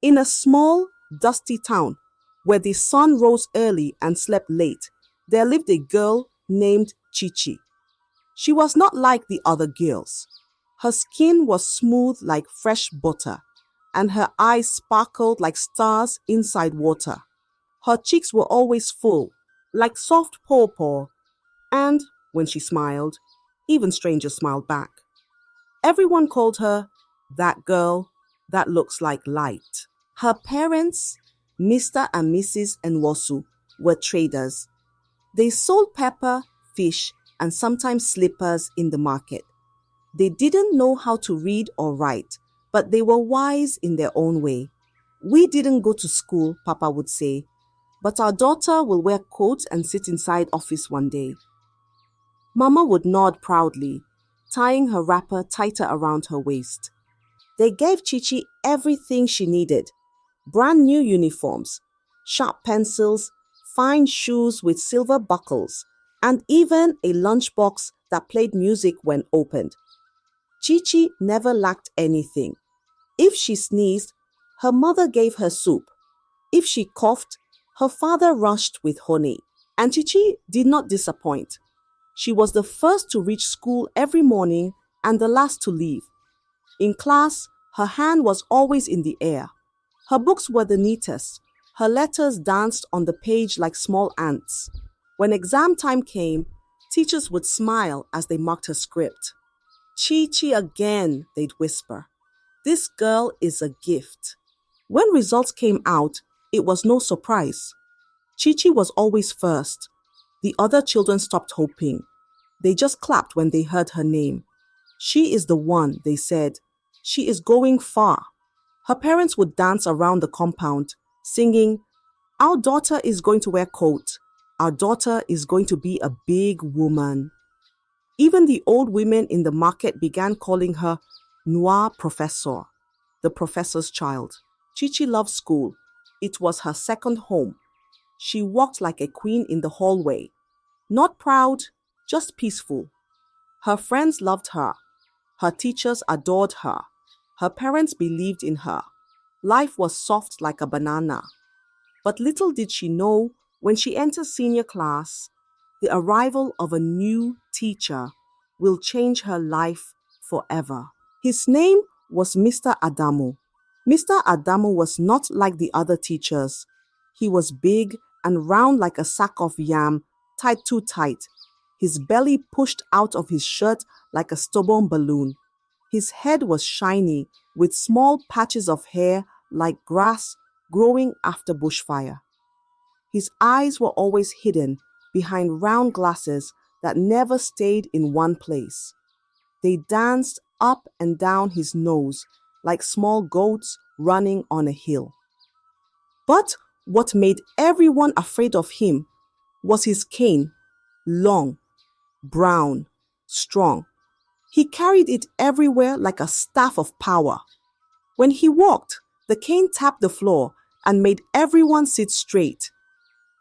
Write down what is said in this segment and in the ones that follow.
In a small, dusty town where the sun rose early and slept late, there lived a girl named Chichi. She was not like the other girls. Her skin was smooth like fresh butter, and her eyes sparkled like stars inside water. Her cheeks were always full, like soft pawpaw, and when she smiled, even strangers smiled back. Everyone called her that girl that looks like light. Her parents, Mr. and Mrs. Nwosu, were traders. They sold pepper, fish, and sometimes slippers in the market. They didn't know how to read or write, but they were wise in their own way. We didn't go to school, Papa would say, but our daughter will wear coats and sit inside office one day. Mama would nod proudly, tying her wrapper tighter around her waist. They gave Chichi everything she needed: brand new uniforms, sharp pencils, fine shoes with silver buckles, and even a lunchbox that played music when opened. Chichi never lacked anything. If she sneezed, her mother gave her soup. If she coughed, her father rushed with honey. And Chichi did not disappoint. She was the first to reach school every morning and the last to leave. In class, her hand was always in the air. Her books were the neatest. Her letters danced on the page like small ants. When exam time came, teachers would smile as they marked her script. Chi-Chi again, they'd whisper. This girl is a gift. When results came out, it was no surprise. Chi-Chi was always first. The other children stopped hoping. They just clapped when they heard her name. She is the one, they said. She is going far. Her parents would dance around the compound, singing, "Our daughter is going to wear coat. Our daughter is going to be a big woman." Even the old women in the market began calling her Noir Professor, the professor's child. Chichi loved school. It was her second home. She walked like a queen in the hallway. Not proud, just peaceful. Her friends loved her. Her teachers adored her. Her parents believed in her. Life was soft like a banana. But little did she know, when she entered senior class, the arrival of a new teacher will change her life forever. His name was Mr. Adamu. Mr. Adamu was not like the other teachers. He was big and round like a sack of yam, tied too tight. His belly pushed out of his shirt like a stubborn balloon. His head was shiny, with small patches of hair like grass growing after bushfire. His eyes were always hidden behind round glasses that never stayed in one place. They danced up and down his nose like small goats running on a hill. But what made everyone afraid of him was his cane, long, brown, strong. He carried it everywhere like a staff of power. When he walked, the cane tapped the floor and made everyone sit straight.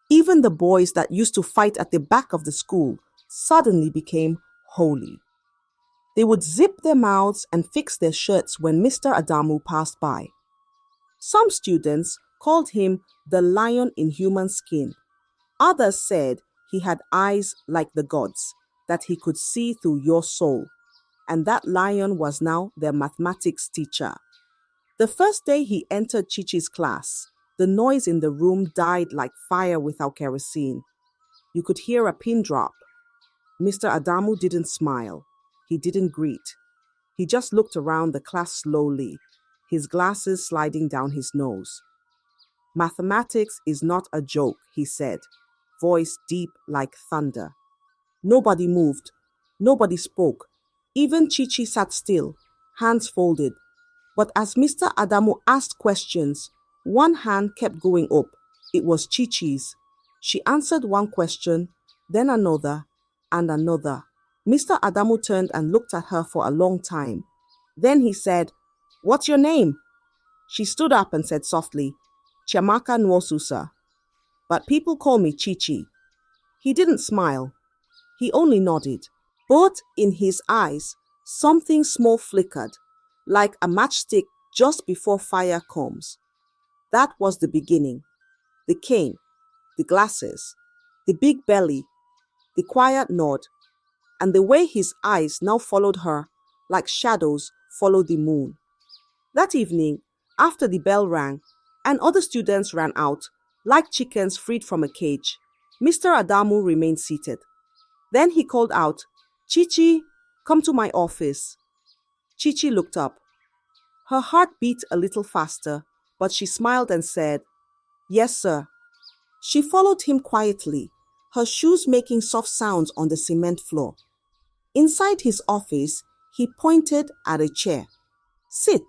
Even the boys that used to fight at the back of the school suddenly became holy. They would zip their mouths and fix their shirts when Mr. Adamu passed by. Some students called him the lion in human skin. Others said he had eyes like the gods, that he could see through your soul. And that lion was now their mathematics teacher. The first day he entered Chichi's class, the noise in the room died like fire without kerosene. You could hear a pin drop. Mr. Adamu didn't smile. He didn't greet. He just looked around the class slowly, his glasses sliding down his nose. "Mathematics is not a joke," he said, voice deep like thunder. Nobody moved. Nobody spoke. Even Chichi sat still, hands folded. But as Mr. Adamu asked questions, one hand kept going up. It was Chichi's. She answered one question, then another, and another. Mr. Adamu turned and looked at her for a long time. Then he said, "What's your name?" She stood up and said softly, "Chiamaka Nwosu, sir. But people call me Chichi." He didn't smile. He only nodded. But in his eyes, something small flickered, like a matchstick just before fire comes. That was the beginning. The cane, the glasses, the big belly, the quiet nod, and the way his eyes now followed her like shadows follow the moon. That evening, after the bell rang and other students ran out, like chickens freed from a cage, Mr. Adamu remained seated. Then he called out, "Chichi, come to my office." Chichi looked up. Her heart beat a little faster, but she smiled and said, "Yes, sir." She followed him quietly, her shoes making soft sounds on the cement floor. Inside his office, he pointed at a chair. "Sit."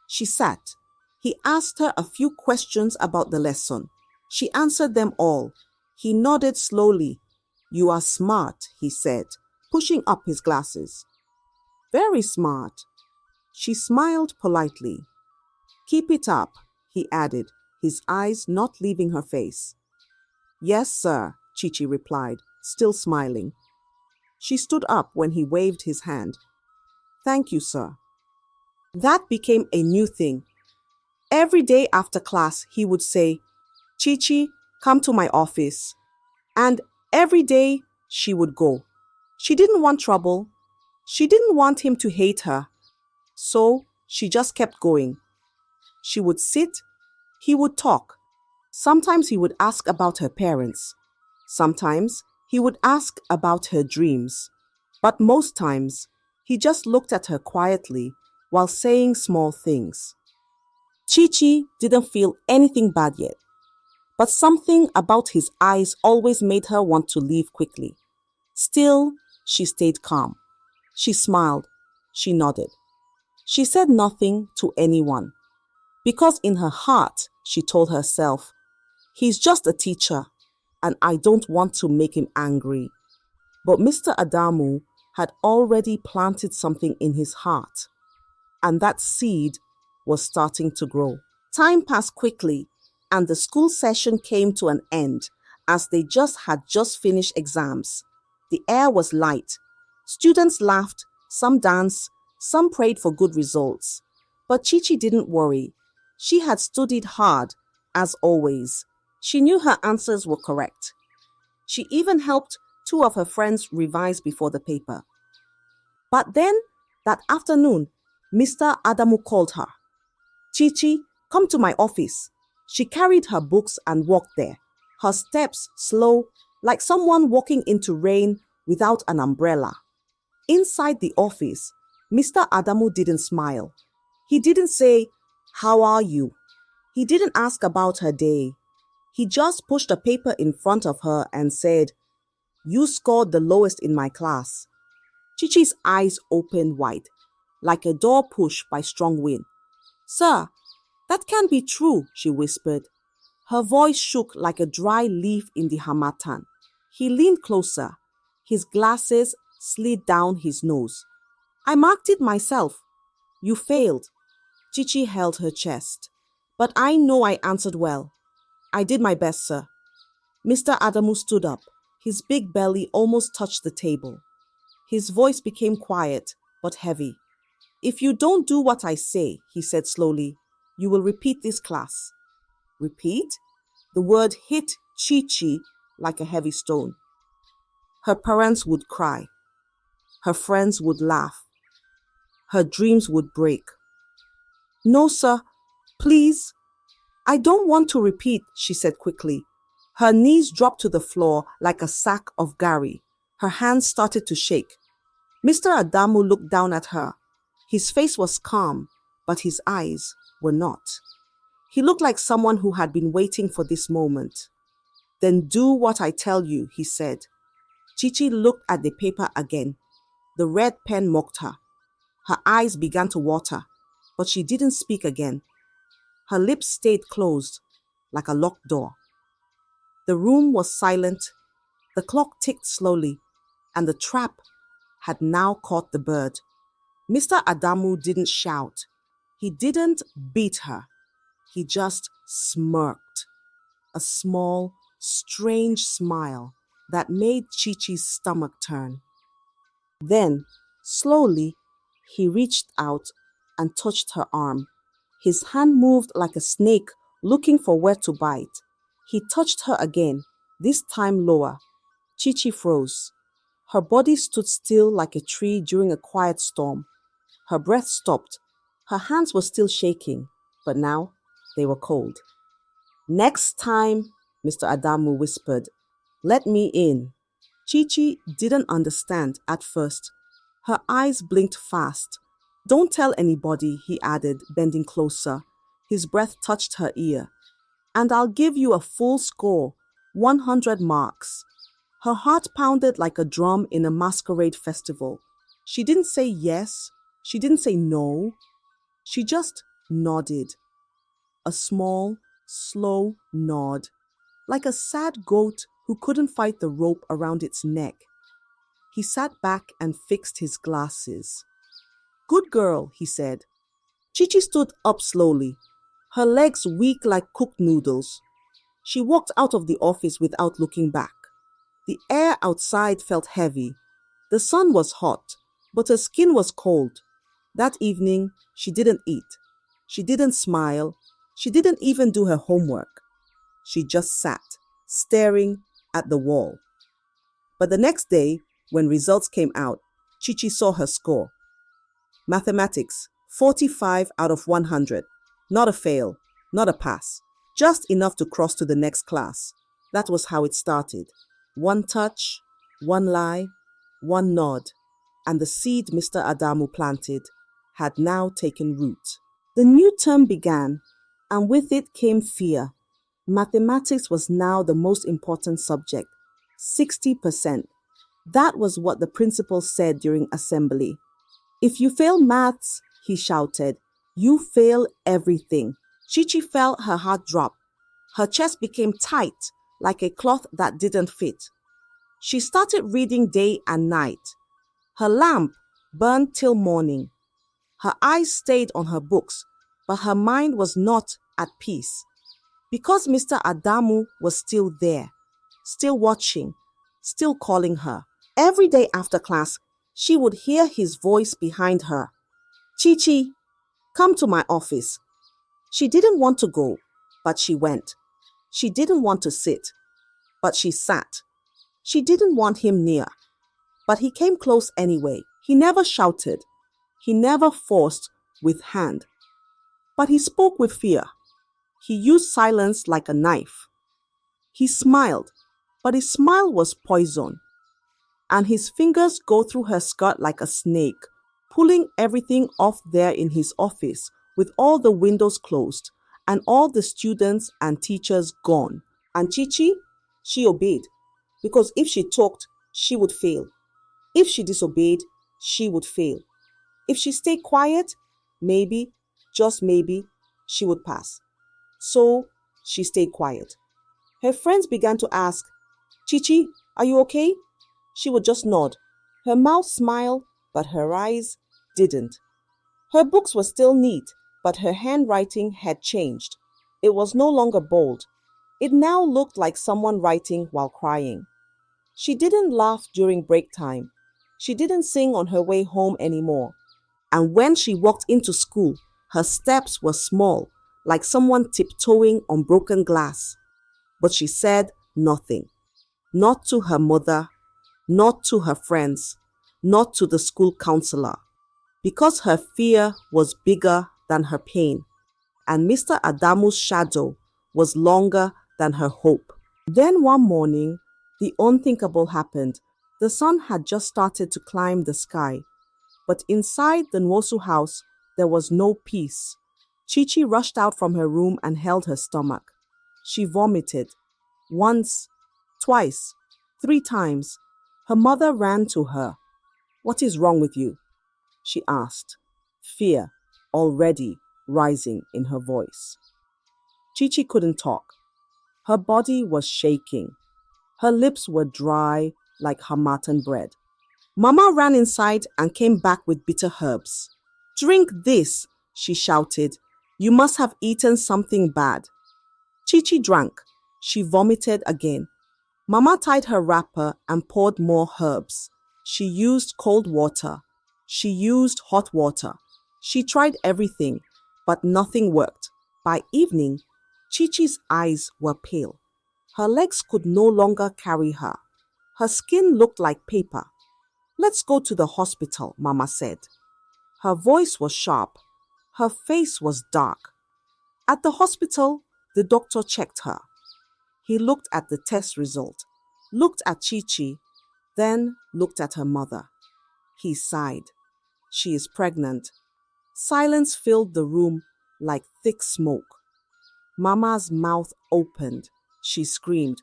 She sat. He asked her a few questions about the lesson. She answered them all. He nodded slowly. "You are smart," he said, pushing up his glasses. "Very smart." She smiled politely. "Keep it up," he added, his eyes not leaving her face. "Yes, sir," Chichi replied, still smiling. She stood up when he waved his hand. "Thank you, sir." That became a new thing. Every day after class, he would say, "Chichi, come to my office." And every day she would go. She didn't want trouble. She didn't want him to hate her. So she just kept going. She would sit. He would talk. Sometimes he would ask about her parents. Sometimes he would ask about her dreams. But most times, he just looked at her quietly while saying small things. Chichi didn't feel anything bad yet, but something about his eyes always made her want to leave quickly. Still, she stayed calm. She smiled. She nodded. She said nothing to anyone, because in her heart, she told herself, "He's just a teacher, and I don't want to make him angry." But Mr. Adamu had already planted something in his heart, and that seed was starting to grow. Time passed quickly, and the school session came to an end as they had just finished exams. The air was light. Students laughed, some danced, some prayed for good results. But Chichi didn't worry. She had studied hard, as always. She knew her answers were correct. She even helped two of her friends revise before the paper. But then, that afternoon, Mr. Adamu called her. "Chichi, come to my office." She carried her books and walked there, her steps slow, like someone walking into rain without an umbrella. Inside the office, Mr. Adamu didn't smile. He didn't say, "How are you?" He didn't ask about her day. He just pushed a paper in front of her and said, "You scored the lowest in my class." Chichi's eyes opened wide, like a door pushed by strong wind. "Sir, that can't be true," she whispered. Her voice shook like a dry leaf in the harmattan. He leaned closer. His glasses slid down his nose. "I marked it myself." "You failed." Chichi held her chest. "But I know I answered well." "I did my best, sir." Mr. Adamu stood up. His big belly almost touched the table. His voice became quiet, but heavy. "If you don't do what I say," he said slowly, "you will repeat this class." Repeat? The word hit Chichi like a heavy stone. Her parents would cry. Her friends would laugh. Her dreams would break. "No, sir. Please." "I don't want to repeat," she said quickly. Her knees dropped to the floor like a sack of gari. Her hands started to shake. Mr. Adamu looked down at her. His face was calm, but his eyes were not. He looked like someone who had been waiting for this moment. "Then do what I tell you," he said. Chichi looked at the paper again. The red pen mocked her. Her eyes began to water, but she didn't speak again. Her lips stayed closed, like a locked door. The room was silent. The clock ticked slowly, and the trap had now caught the bird. Mr. Adamu didn't shout. He didn't beat her. He just smirked. A small, strange smile that made Chichi's stomach turn. Then, slowly, he reached out and touched her arm. His hand moved like a snake looking for where to bite. He touched her again, this time lower. Chichi froze. Her body stood still like a tree during a quiet storm. Her breath stopped. Her hands were still shaking, but now they were cold. Next time, Mr. Adamu whispered, let me in. Chichi didn't understand at first. Her eyes blinked fast. Don't tell anybody, he added, bending closer. His breath touched her ear. And I'll give you a full score, 100 marks. Her heart pounded like a drum in a masquerade festival. She didn't say yes. She didn't say no. She just nodded. A small, slow nod, like a sad goat who couldn't fight the rope around its neck. He sat back and fixed his glasses. Good girl, he said. Chichi stood up slowly, her legs weak like cooked noodles. She walked out of the office without looking back. The air outside felt heavy. The sun was hot, but her skin was cold. That evening, she didn't eat. She didn't smile. She didn't even do her homework. She just sat, staring at the wall. But the next day, when results came out, Chichi saw her score. Mathematics, 45 out of 100. Not a fail, not a pass. Just enough to cross to the next class. That was how it started. One touch, one lie, one nod, and the seed Mr. Adamu planted had now taken root. The new term began, and with it came fear. Mathematics was now the most important subject, 60%. That was what the principal said during assembly. If you fail maths, he shouted, you fail everything. Chichi felt her heart drop. Her chest became tight, like a cloth that didn't fit. She started reading day and night. Her lamp burned till morning. Her eyes stayed on her books, but her mind was not at peace. Because Mr. Adamu was still there, still watching, still calling her. Every day after class, she would hear his voice behind her. Chichi, come to my office. She didn't want to go, but she went. She didn't want to sit, but she sat. She didn't want him near, but he came close anyway. He never shouted. He never forced with hand. But he spoke with fear. He used silence like a knife. He smiled, but his smile was poison. And his fingers go through her skirt like a snake, pulling everything off there in his office with all the windows closed and all the students and teachers gone. And Chichi, she obeyed, because if she talked, she would fail. If she disobeyed, she would fail. If she stayed quiet, maybe, just maybe, she would pass. So she stayed quiet. Her friends began to ask, Chichi, are you okay? She would just nod. Her mouth smiled, but her eyes didn't. Her books were still neat, but her handwriting had changed. It was no longer bold. It now looked like someone writing while crying. She didn't laugh during break time. She didn't sing on her way home anymore. And when she walked into school, her steps were small, like someone tiptoeing on broken glass. But she said nothing. Not to her mother, not to her friends, not to the school counselor, because her fear was bigger than her pain, and Mr. Adamu's shadow was longer than her hope. Then one morning, the unthinkable happened. The sun had just started to climb the sky, but inside the Nwosu house, there was no peace. Chichi rushed out from her room and held her stomach. She vomited. Once, twice, 3 times. Her mother ran to her. What is wrong with you? She asked, fear already rising in her voice. Chichi couldn't talk. Her body was shaking. Her lips were dry like harmattan bread. Mama ran inside and came back with bitter herbs. Drink this, she shouted. You must have eaten something bad. Chichi drank. She vomited again. Mama tied her wrapper and poured more herbs. She used cold water. She used hot water. She tried everything, but nothing worked. By evening, Chichi's eyes were pale. Her legs could no longer carry her. Her skin looked like paper. "Let's go to the hospital," Mama said. Her voice was sharp. Her face was dark. At the hospital, the doctor checked her. He looked at the test result, looked at Chichi, then looked at her mother. He sighed. "She is pregnant." Silence filled the room like thick smoke. Mama's mouth opened. She screamed,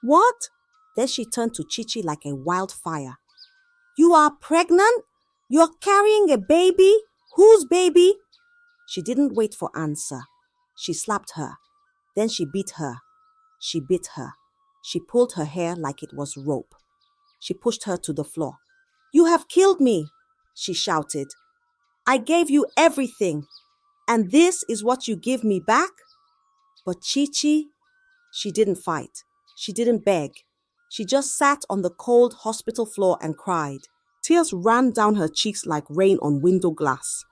"What?" Then she turned to Chichi like a wildfire. "You are pregnant? You're carrying a baby? Whose baby?" She didn't wait for answer. She slapped her. Then she beat her. She bit her. She pulled her hair like it was rope. She pushed her to the floor. "You have killed me," she shouted. "I gave you everything, and this is what you give me back?" But Chichi, she didn't fight. She didn't beg. She just sat on the cold hospital floor and cried. Tears ran down her cheeks like rain on window glass.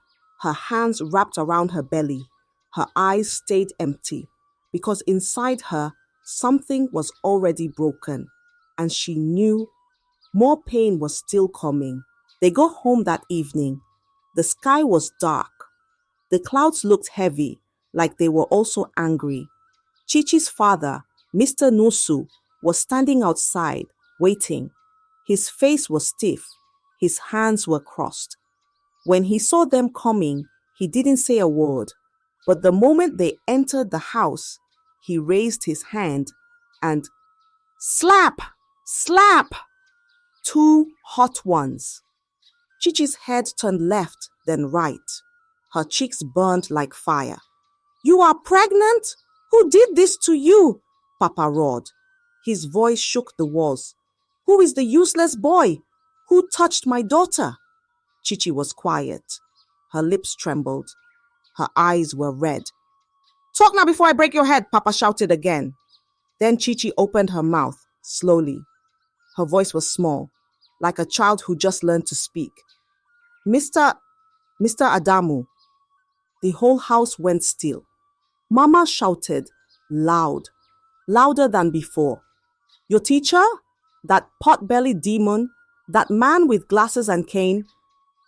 Her hands wrapped around her belly. Her eyes stayed empty because inside her, something was already broken, and she knew more pain was still coming. They got home that evening. The sky was dark. The clouds looked heavy, like they were also angry. Chichi's father, Mr. Nusu, was standing outside, waiting. His face was stiff. His hands were crossed. When he saw them coming, he didn't say a word. But the moment they entered the house, he raised his hand and slap, slap, two hot ones. Chichi's head turned left, then right. Her cheeks burned like fire. "You are pregnant? Who did this to you?" Papa roared. His voice shook the walls. "Who is the useless boy? Who touched my daughter?" Chichi was quiet. Her lips trembled. Her eyes were red. "Talk now before I break your head," Papa shouted again. Then Chichi opened her mouth, slowly. Her voice was small, like a child who just learned to speak. Mr. Adamu." The whole house went still. Mama shouted, loud, louder than before. "Your teacher? That pot-bellied demon? That man with glasses and cane?"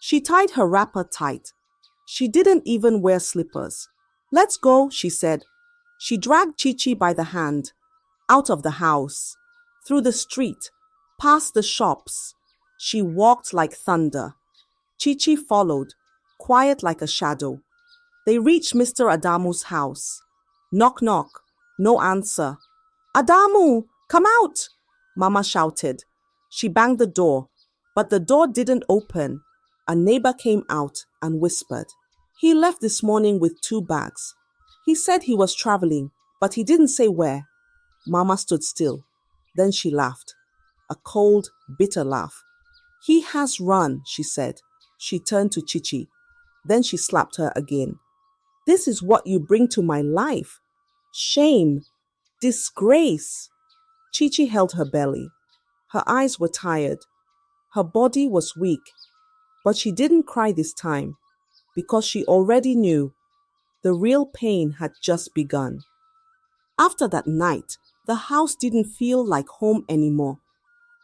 She tied her wrapper tight. She didn't even wear slippers. "Let's go," she said. She dragged Chichi by the hand, out of the house, through the street, past the shops. She walked like thunder. Chichi followed, quiet like a shadow. They reached Mr. Adamu's house. Knock, knock. No answer. "Adamu, come out!" Mama shouted. She banged the door, but the door didn't open. A neighbor came out and whispered. "He left this morning with 2 bags. He said he was traveling, but he didn't say where." Mama stood still. Then she laughed. A cold, bitter laugh. "He has run," she said. She turned to Chichi. Then she slapped her again. "This is what you bring to my life. Shame. Disgrace." Chichi held her belly. Her eyes were tired. Her body was weak. But she didn't cry this time because she already knew the real pain had just begun. After that night, the house didn't feel like home anymore.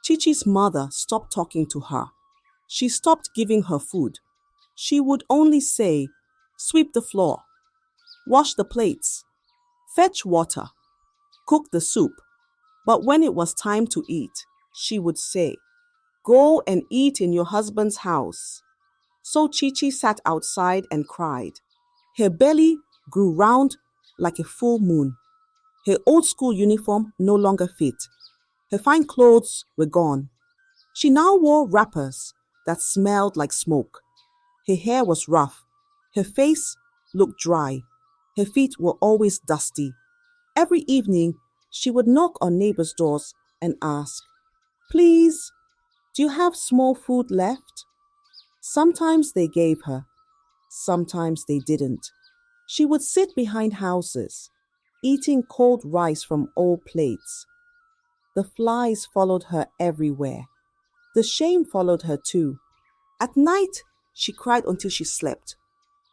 Chichi's mother stopped talking to her. She stopped giving her food. She would only say, "Sweep the floor, wash the plates, fetch water, cook the soup." But when it was time to eat, she would say, "Go and eat in your husband's house." So Chichi sat outside and cried. Her belly grew round like a full moon. Her old school uniform no longer fit. Her fine clothes were gone. She now wore wrappers that smelled like smoke. Her hair was rough. Her face looked dry. Her feet were always dusty. Every evening, she would knock on neighbors' doors and ask, "Please, do you have small food left?" Sometimes they gave her. Sometimes they didn't. She would sit behind houses, eating cold rice from old plates. The flies followed her everywhere. The shame followed her too. At night, she cried until she slept,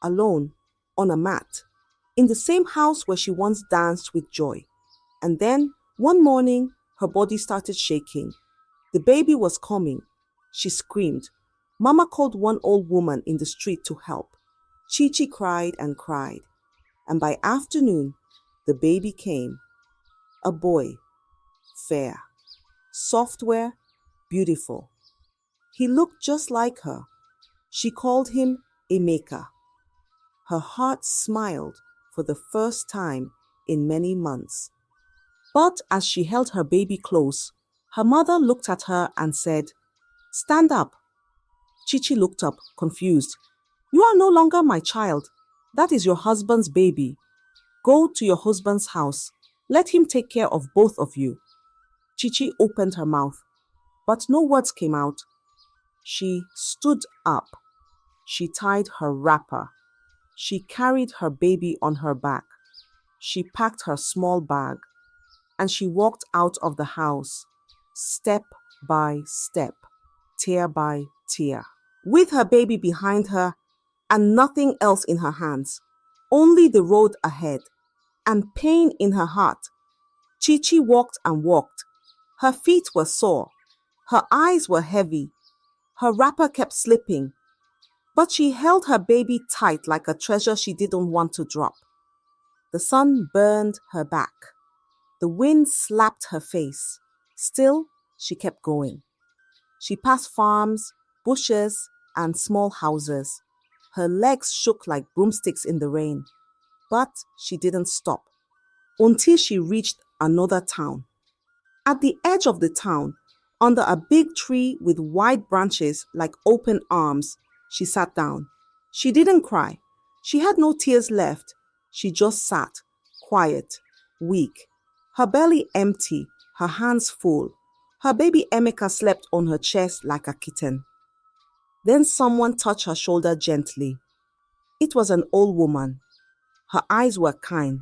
alone, on a mat. in the same house where she once danced with joy. And then, one morning, her body started shaking. The baby was coming. She screamed. Mama called one old woman in the street to help. Chichi cried and cried. And by afternoon, the baby came. A boy, fair, software, beautiful. He looked just like her. She called him Emeka. Her heart smiled for the first time in many months. But as she held her baby close, her mother looked at her and said, "Stand up." Chichi looked up, confused. "You are no longer my child. That is your husband's baby. Go to your husband's house. Let him take care of both of you." Chichi opened her mouth, but no words came out. She stood up. She tied her wrapper. She carried her baby on her back. She packed her small bag. And she walked out of the house, step by step, tear by tear, with her baby behind her and nothing else in her hands, only the road ahead and pain in her heart. Chichi walked and walked. Her feet were sore. Her eyes were heavy. Her wrapper kept slipping. But she held her baby tight like a treasure she didn't want to drop. The sun burned her back. The wind slapped her face. Still, she kept going. She passed farms, bushes, and small houses. Her legs shook like broomsticks in the rain. But she didn't stop until she reached another town. At the edge of the town, under a big tree with wide branches like open arms, she sat down. She didn't cry. She had no tears left. She just sat, quiet, weak. Her belly empty, her hands full. Her baby Emeka slept on her chest like a kitten. Then someone touched her shoulder gently. It was an old woman. Her eyes were kind.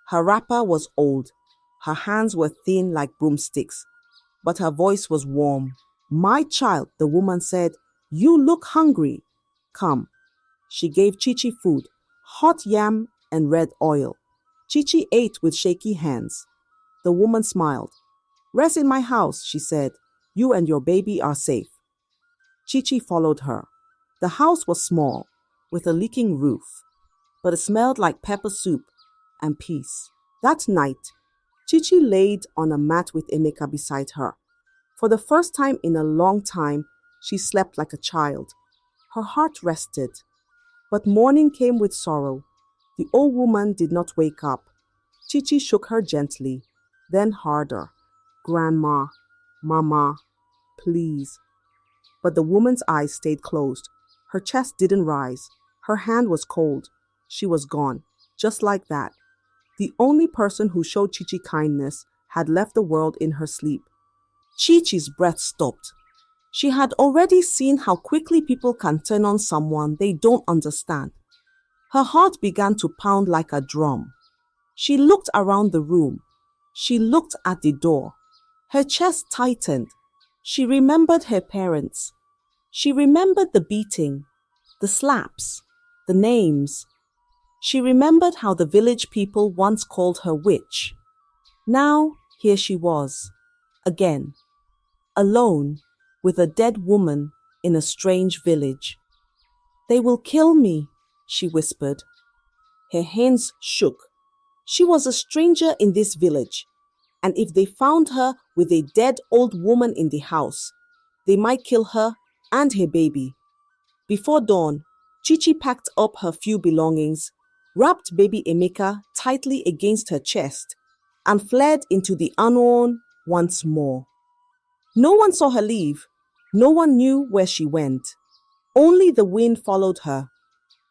Her wrapper was old. Her hands were thin like broomsticks. But her voice was warm. "My child," the woman said, "you look hungry. Come." She gave Chichi food, hot yam and red oil. Chichi ate with shaky hands. The woman smiled. "Rest in my house," she said. "You and your baby are safe." Chichi followed her. The house was small, with a leaking roof, but it smelled like pepper soup and peace. That night, Chichi laid on a mat with Emeka beside her. For the first time in a long time, she slept like a child. Her heart rested. But morning came with sorrow. The old woman did not wake up. Chichi shook her gently, then harder. "Grandma, Mama, please." But the woman's eyes stayed closed. Her chest didn't rise. Her hand was cold. She was gone, just like that. The only person who showed Chichi kindness had left the world in her sleep. Chichi's breath stopped. She had already seen how quickly people can turn on someone they don't understand. Her heart began to pound like a drum. She looked around the room. She looked at the door. Her chest tightened. She remembered her parents. She remembered the beating, the slaps, the names. She remembered how the village people once called her witch. Now, here she was, again, alone, with a dead woman in a strange village. "They will kill me," she whispered. Her hands shook. She was a stranger in this village, and if they found her with a dead old woman in the house, they might kill her and her baby. Before dawn, Chichi packed up her few belongings, wrapped baby Emeka tightly against her chest, and fled into the unknown once more. No one saw her leave. No one knew where she went. Only the wind followed her,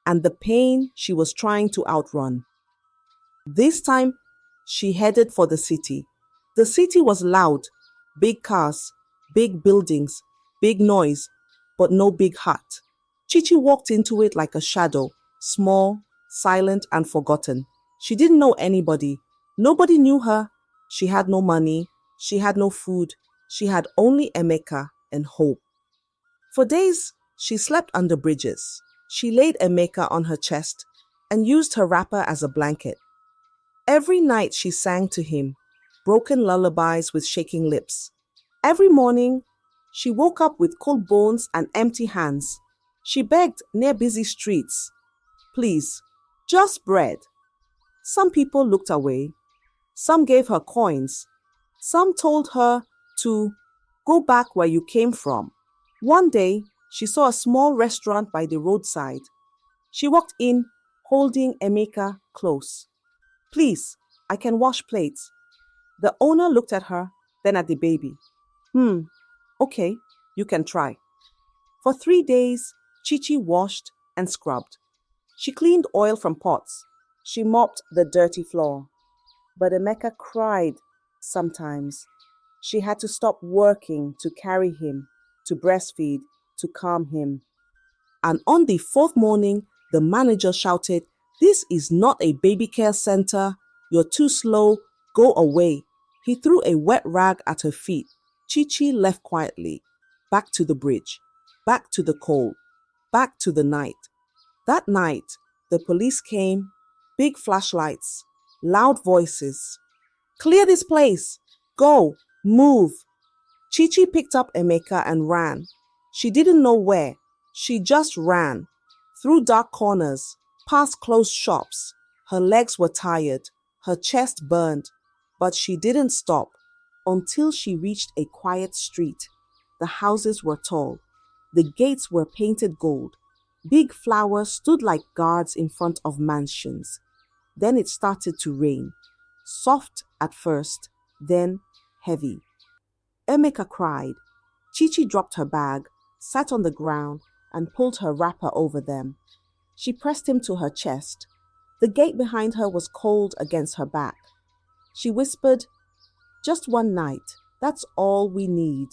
and the pain she was trying to outrun. This time, she headed for the city. The city was loud, big cars, big buildings, big noise, but no big heart. Chichi walked into it like a shadow, small, silent, and forgotten. She didn't know anybody. Nobody knew her. She had no money. She had no food. She had only Emeka and hope. For days, she slept under bridges. She laid Emeka on her chest and used her wrapper as a blanket. Every night she sang to him, broken lullabies with shaking lips. Every morning, she woke up with cold bones and empty hands. She begged near busy streets, "Please, just bread." Some people looked away. Some gave her coins. Some told her to go back where you came from. One day, she saw a small restaurant by the roadside. She walked in, holding Emeka close. "Please, I can wash plates." The owner looked at her, then at the baby. Okay, you can try." For 3 days, Chichi washed and scrubbed. She cleaned oil from pots. She mopped the dirty floor. But Emeka cried sometimes. She had to stop working to carry him, to breastfeed, to calm him. And on the fourth morning, the manager shouted, "This is not a baby care center. You're too slow. Go away." He threw a wet rag at her feet. Chichi left quietly, back to the bridge, back to the cold, back to the night. That night, the police came, big flashlights, loud voices. "Clear this place! Go! Move!" Chichi picked up Emeka and ran. She didn't know where. She just ran. Through dark corners, past closed shops. Her legs were tired, her chest burned, but she didn't stop until she reached a quiet street. The houses were tall. The gates were painted gold. Big flowers stood like guards in front of mansions. Then it started to rain. Soft at first, then heavy. Emeka cried. Chichi dropped her bag, sat on the ground, and pulled her wrapper over them. She pressed him to her chest. The gate behind her was cold against her back. She whispered, "Just one night, that's all we need."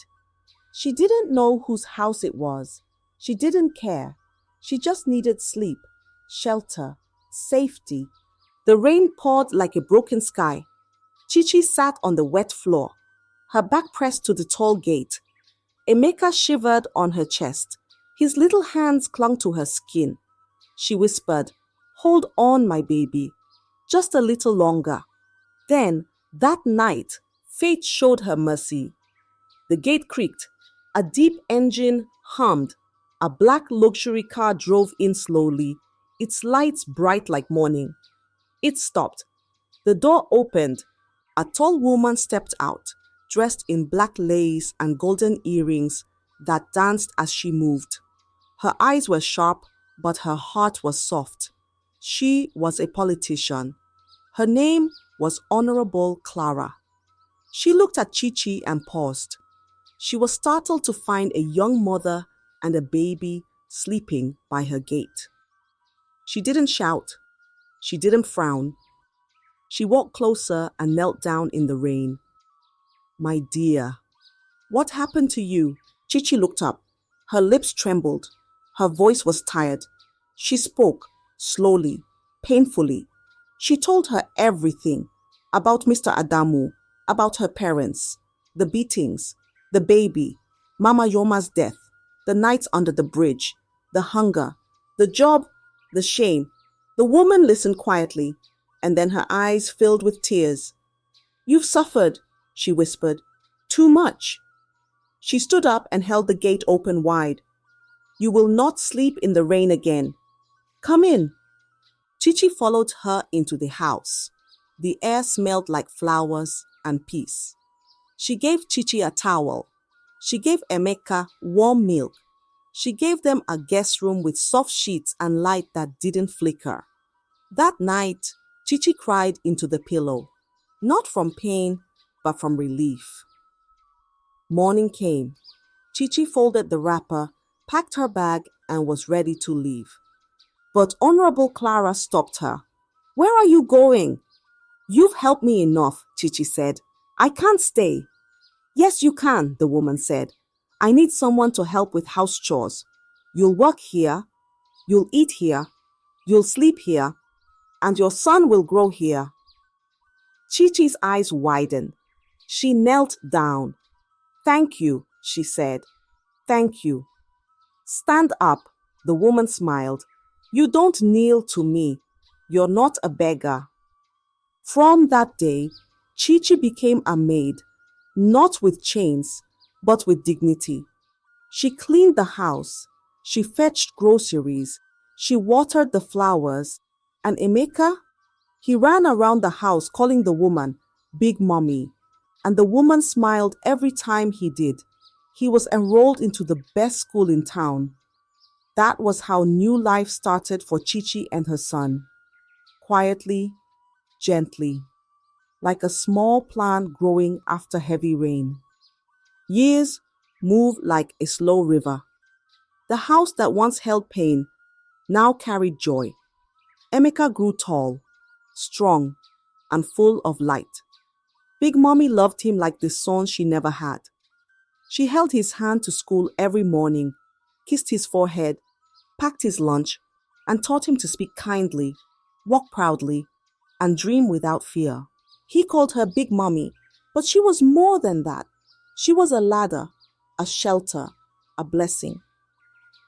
She didn't know whose house it was. She didn't care. She just needed sleep, shelter, safety. The rain poured like a broken sky. Chichi sat on the wet floor, her back pressed to the tall gate. Emeka shivered on her chest. His little hands clung to her skin. She whispered, "Hold on, my baby, just a little longer." Then, that night, fate showed her mercy. The gate creaked. A deep engine hummed. A black luxury car drove in slowly, its lights bright like morning. It stopped. The door opened. A tall woman stepped out, dressed in black lace and golden earrings that danced as she moved. Her eyes were sharp, but her heart was soft. She was a politician. Her name was Honorable Clara. She looked at Chichi and paused. She was startled to find a young mother and a baby sleeping by her gate. She didn't shout. She didn't frown. She walked closer and knelt down in the rain. "My dear, what happened to you?" Chichi looked up. Her lips trembled. Her voice was tired. She spoke, slowly, painfully. She told her everything about Mr. Adamu, about her parents, the beatings, the baby, Mama Yoma's death, the nights under the bridge, the hunger, the job, the shame. The woman listened quietly, and then her eyes filled with tears. "You've suffered," she whispered. "Too much." She stood up and held the gate open wide. "You will not sleep in the rain again. Come in." Chichi followed her into the house. The air smelled like flowers and peace. She gave Chichi a towel. She gave Emeka warm milk. She gave them a guest room with soft sheets and light that didn't flicker. That night, Chichi cried into the pillow, not from pain, but from relief. Morning came. Chichi folded the wrapper, packed her bag, and was ready to leave. But Honorable Clara stopped her. "Where are you going?" "You've helped me enough," Chichi said. "I can't stay." "Yes, you can," the woman said. "I need someone to help with house chores. You'll work here, you'll eat here, you'll sleep here, and your son will grow here." Chichi's eyes widened. She knelt down. "Thank you," she said. "Thank you." "Stand up," the woman smiled. "You don't kneel to me. You're not a beggar. From that day, Chichi became a maid, not with chains, but with dignity. She cleaned the house, she fetched groceries, she watered the flowers, and Emeka, he ran around the house calling the woman Big Mommy, and the woman smiled every time he did. He was enrolled into the best school in town. That was how new life started for Chichi and her son. Quietly, gently, like a small plant growing after heavy rain. Years moved like a slow river. The house that once held pain now carried joy. Emeka grew tall, strong, and full of light. Big Mommy loved him like the son she never had. She held his hand to school every morning, kissed his forehead, packed his lunch, and taught him to speak kindly, walk proudly, and dream without fear. He called her Big Mommy, but she was more than that. She was a ladder, a shelter, a blessing.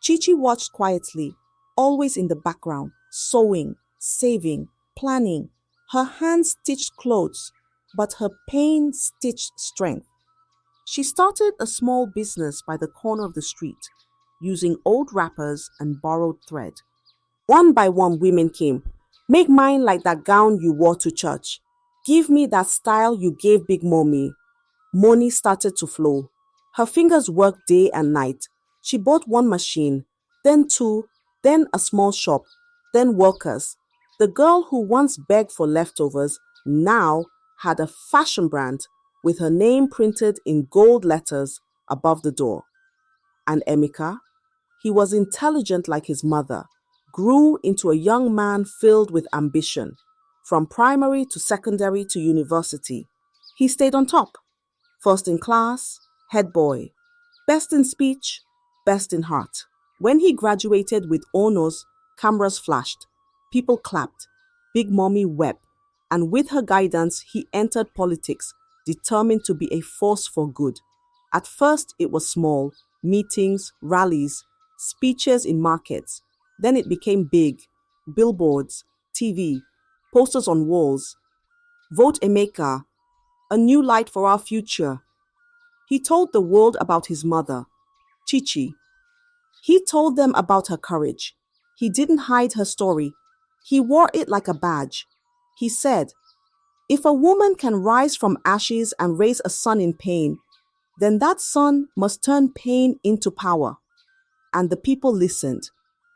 Chichi watched quietly, always in the background, sewing, saving, planning. Her hands stitched clothes, but her pain stitched strength. She started a small business by the corner of the street, using old wrappers and borrowed thread. One by one, women came. Make mine like that gown you wore to church. Give me that style you gave Big Mommy. Money started to flow. Her fingers worked day and night. She bought one machine, then two, then a small shop, then workers. The girl who once begged for leftovers now had a fashion brand with her name printed in gold letters above the door. And Emeka, he was intelligent like his mother, grew into a young man filled with ambition. From primary to secondary to university, he stayed on top. First in class, head boy. Best in speech, best in heart. When he graduated with honors, cameras flashed. People clapped. Big Mommy wept. And with her guidance, he entered politics, determined to be a force for good. At first, it was small meetings, rallies, speeches in markets. Then it became big billboards, TV, posters on walls. Vote Emeka, a new light for our future. He told the world about his mother, Chichi. He told them about her courage. He didn't hide her story. He wore it like a badge. He said, if a woman can rise from ashes and raise a son in pain, then that son must turn pain into power. And the people listened.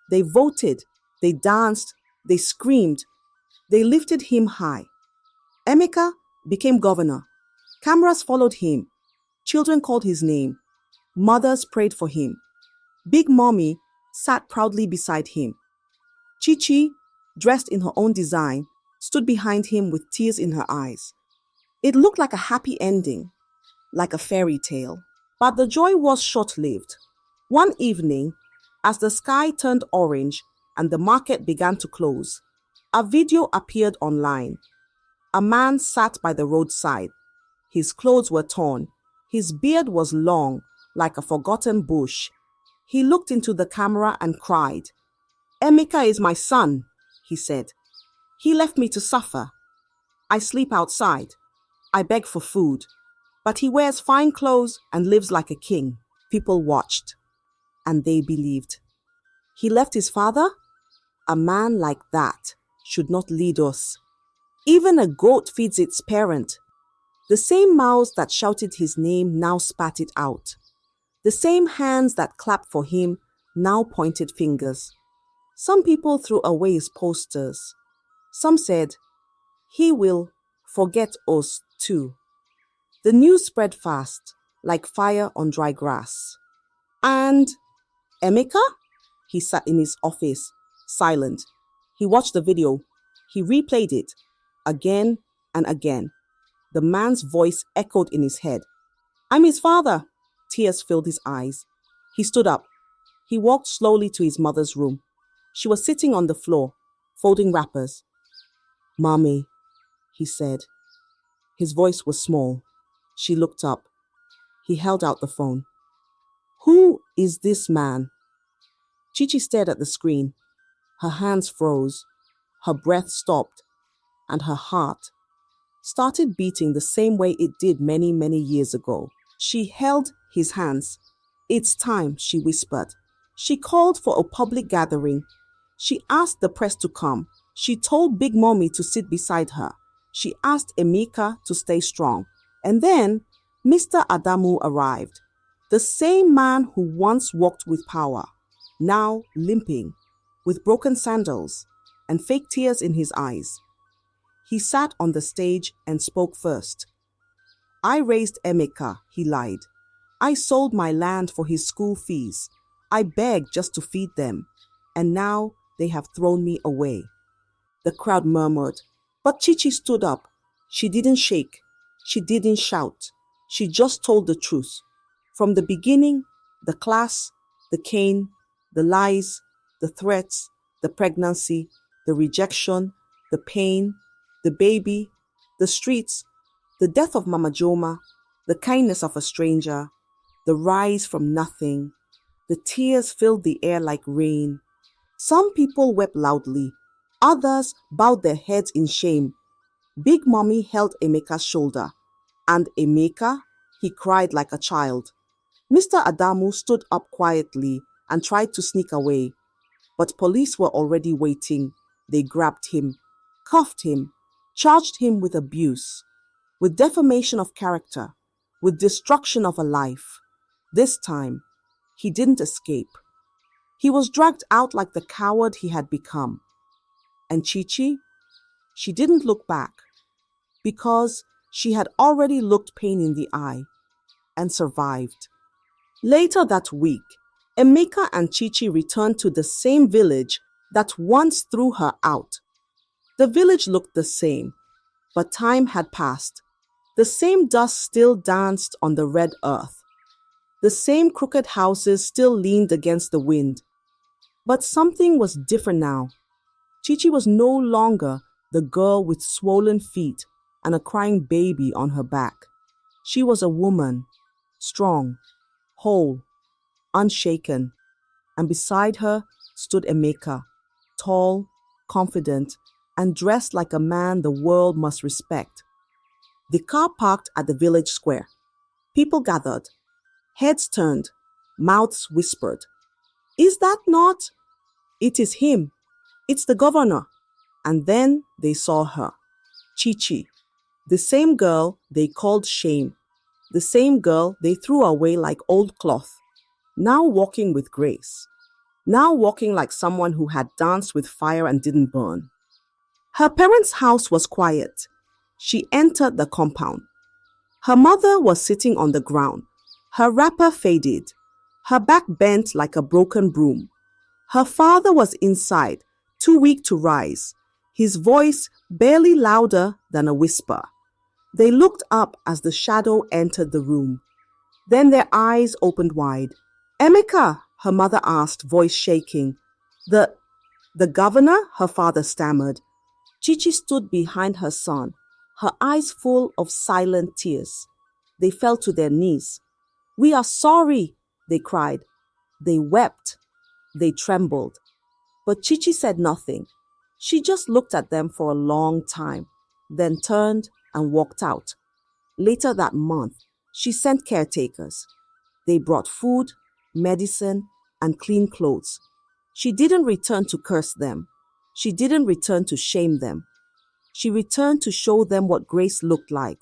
They voted, they danced, they screamed, they lifted him high. Emeka became governor. Cameras followed him. Children called his name. Mothers prayed for him. Big Mommy sat proudly beside him. Chichi, dressed in her own design, stood behind him with tears in her eyes. It looked like a happy ending, like a fairy tale. But the joy was short-lived. One evening, as the sky turned orange and the market began to close, a video appeared online. A man sat by the roadside. His clothes were torn. His beard was long, like a forgotten bush. He looked into the camera and cried. Emeka is my son, he said. He left me to suffer. I sleep outside. I beg for food. But he wears fine clothes and lives like a king. People watched, and they believed. He left his father? A man like that should not lead us. Even a goat feeds its parent. The same mouths that shouted his name now spat it out. The same hands that clapped for him now pointed fingers. Some people threw away his posters. Some said, he will forget us too. The news spread fast, like fire on dry grass. And Emeka? He sat in his office, silent. He watched the video. He replayed it, again and again. The man's voice echoed in his head. I'm his father. Tears filled his eyes. He stood up. He walked slowly to his mother's room. She was sitting on the floor, folding wrappers. Mommy, he said. His voice was small. She looked up. He held out the phone. Who is this man? Chichi stared at the screen. Her hands froze. her breath stopped, and her heart started beating the same way it did many, many years ago. She held his hands. "It's time," she whispered. She called for a public gathering. She asked the press to come. She told Big Mommy to sit beside her. She asked Emeka to stay strong. And then Mr. Adamu arrived. The same man who once walked with power, now limping, with broken sandals and fake tears in his eyes. He sat on the stage and spoke first. "I raised Emeka," he lied. "I sold my land for his school fees. I begged just to feed them. And now they have thrown me away." The crowd murmured. But Chichi stood up. She didn't shake. She didn't shout. She just told the truth. From the beginning, the class, the cane, the lies, the threats, the pregnancy, the rejection, the pain, the baby, the streets, the death of Mama Joma, the kindness of a stranger, the rise from nothing. The tears filled the air like rain. Some people wept loudly. Others bowed their heads in shame. Big Mommy held Emeka's shoulder. And Emeka, he cried like a child. Mr. Adamu stood up quietly and tried to sneak away. But police were already waiting. They grabbed him, cuffed him, charged him with abuse, with defamation of character, with destruction of a life. This time, he didn't escape. He was dragged out like the coward he had become. And Chichi, she didn't look back, because she had already looked pain in the eye and survived. Later that week, Emeka and Chichi returned to the same village that once threw her out. The village looked the same, but time had passed. The same dust still danced on the red earth. The same crooked houses still leaned against the wind. But something was different now. Chichi was no longer the girl with swollen feet and a crying baby on her back. She was a woman, strong, whole, unshaken, and beside her stood Emeka, tall, confident, and dressed like a man the world must respect. The car parked at the village square. People gathered. Heads turned. Mouths whispered. "Is that not?" "It is him. It's the governor." And then they saw her. Chichi, the same girl they called shame, the same girl they threw away like old cloth, now walking with grace, now walking like someone who had danced with fire and didn't burn. Her parents' house was quiet. She entered the compound. Her mother was sitting on the ground, her wrapper faded, her back bent like a broken broom. Her father was inside, too weak to rise, his voice barely louder than a whisper. They looked up as the shadow entered the room. Then their eyes opened wide. "Emeka," her mother asked, voice shaking. The governor," her father stammered. Chichi stood behind her son, her eyes full of silent tears. They fell to their knees. "We are sorry," they cried. They wept. They trembled. But Chichi said nothing. She just looked at them for a long time, then turned and walked out. Later that month, she sent caretakers. They brought food, medicine, and clean clothes. She didn't return to curse them. She didn't return to shame them. She returned to show them what grace looked like.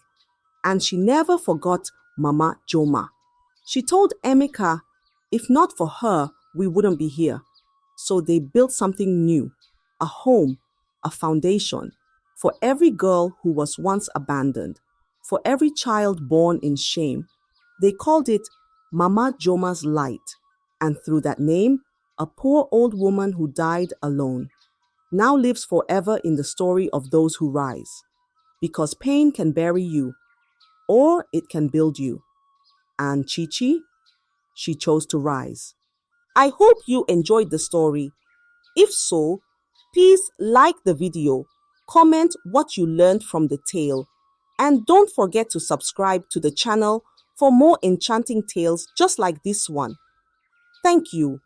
And she never forgot Mama Joma. She told Emeka, if not for her, we wouldn't be here. So they built something new, a home, a foundation, for every girl who was once abandoned, for every child born in shame. They called it Mama Joma's Light. And through that name, a poor old woman who died alone now lives forever in the story of those who rise. Because pain can bury you, or it can build you. And Chichi, she chose to rise. I hope you enjoyed the story. If so, please like the video, comment what you learned from the tale, and don't forget to subscribe to the channel for more enchanting tales just like this one. Thank you.